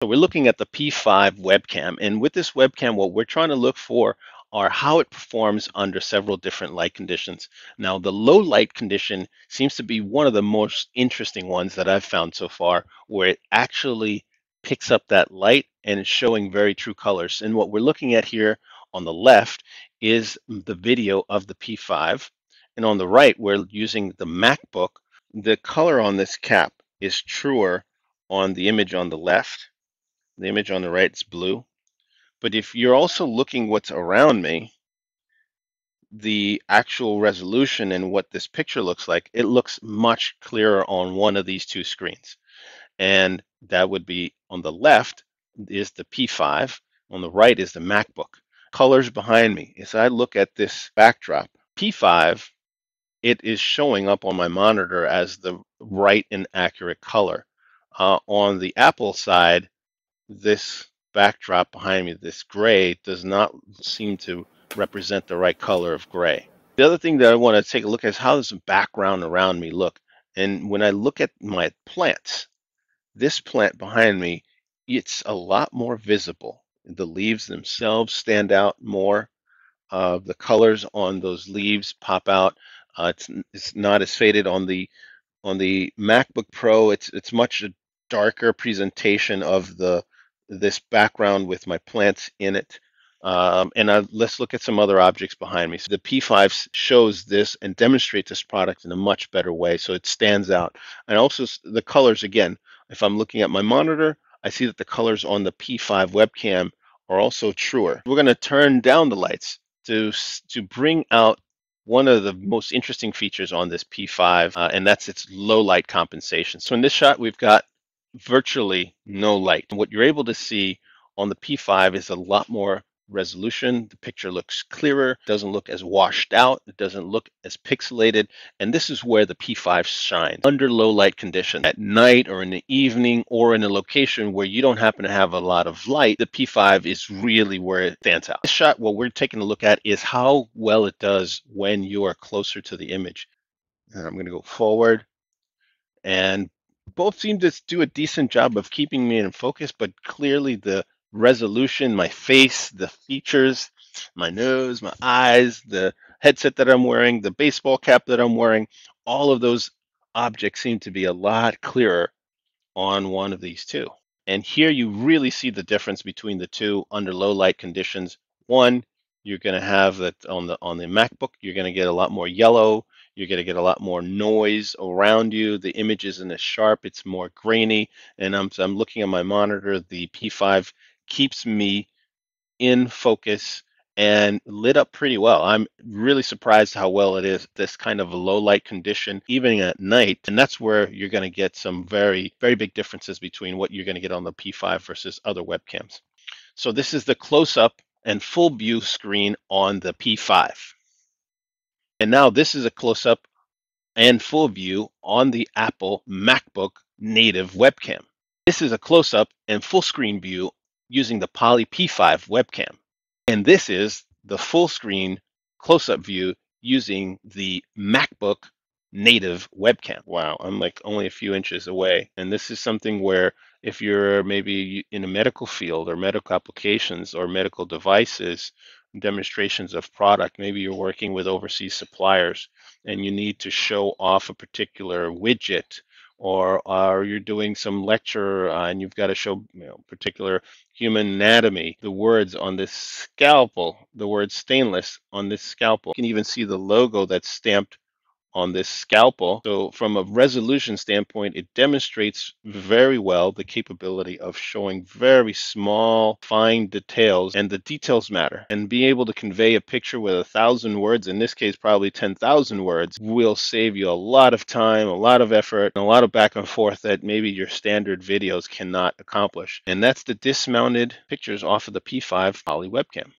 So we're looking at the P5 webcam, and with this webcam, what we're trying to look for are how it performs under several different light conditions. Now, the low light condition seems to be one of the most interesting ones that I've found so far, where it actually picks up that light and is showing very true colors. And what we're looking at here on the left is the video of the P5, and on the right, we're using the MacBook. The color on this cap is truer on the image on the left. The image on the right is blue. But if you're also looking what's around me, the actual resolution and what this picture looks like, it looks much clearer on one of these two screens. And that would be on the left is the P5, on the right is the MacBook. Colors behind me, as I look at this backdrop, P5, it is showing up on my monitor as the right and accurate color. On the Apple side, this backdrop behind me, this gray, does not seem to represent the right color of gray. The other thing that I want to take a look at is how does the background around me look? And when I look at my plants, this plant behind me, it's a lot more visible. The leaves themselves stand out more. The colors on those leaves pop out. It's not as faded on the MacBook Pro. It's much a darker presentation of this background with my plants in it. Let's look at some other objects behind me. So the P5 shows this and demonstrates this product in a much better way, so it stands out. And also the colors, again, if I'm looking at my monitor, I see that the colors on the P5 webcam are also truer. We're going to turn down the lights to bring out one of the most interesting features on this P5, and that's its low light compensation. So in this shot, we've got virtually no light. And what you're able to see on the P5 is a lot more resolution. The picture looks clearer, doesn't look as washed out, it doesn't look as pixelated, and this is where the P5 shines. Under low light conditions, at night or in the evening or in a location where you don't happen to have a lot of light, the P5 is really where it stands out. This shot, what we're taking a look at is how well it does when you are closer to the image. And I'm going to go forward, and both seem to do a decent job of keeping me in focus, but clearly the resolution, my face, the features, my nose, my eyes, the headset that I'm wearing, the baseball cap that I'm wearing, all of those objects seem to be a lot clearer on one of these two. And here you really see the difference between the two under low light conditions. One, you're going to have that on the MacBook, you're going to get a lot more yellow, you're going to get a lot more noise around you. The image isn't as sharp, it's more grainy. And I'm looking at my monitor, the P5 keeps me in focus and lit up pretty well. I'm really surprised how well it is, this kind of a low light condition, even at night. And that's where you're going to get some very, very big differences between what you're going to get on the P5 versus other webcams. So this is the close-up and full view screen on the P5. And now this is a close-up and full view on the Apple MacBook native webcam. This is a close-up and full screen view using the Poly P5 webcam. And this is the full screen close-up view using the MacBook native webcam. Wow, I'm like only a few inches away. And this is something where if you're maybe in a medical field or medical applications or medical devices, demonstrations of product, maybe you're working with overseas suppliers and you need to show off a particular widget, or you're doing some lecture and you've got to show particular human anatomy, the words on this scalpel, the word stainless on this scalpel. You can even see the logo that's stamped on this scalpel. So from a resolution standpoint, it demonstrates very well the capability of showing very small, fine details, and the details matter. And being able to convey a picture with 1,000 words, in this case probably 10,000 words, will save you a lot of time, a lot of effort, and a lot of back and forth that maybe your standard videos cannot accomplish. And that's the dismounted pictures off of the P5 Poly webcam.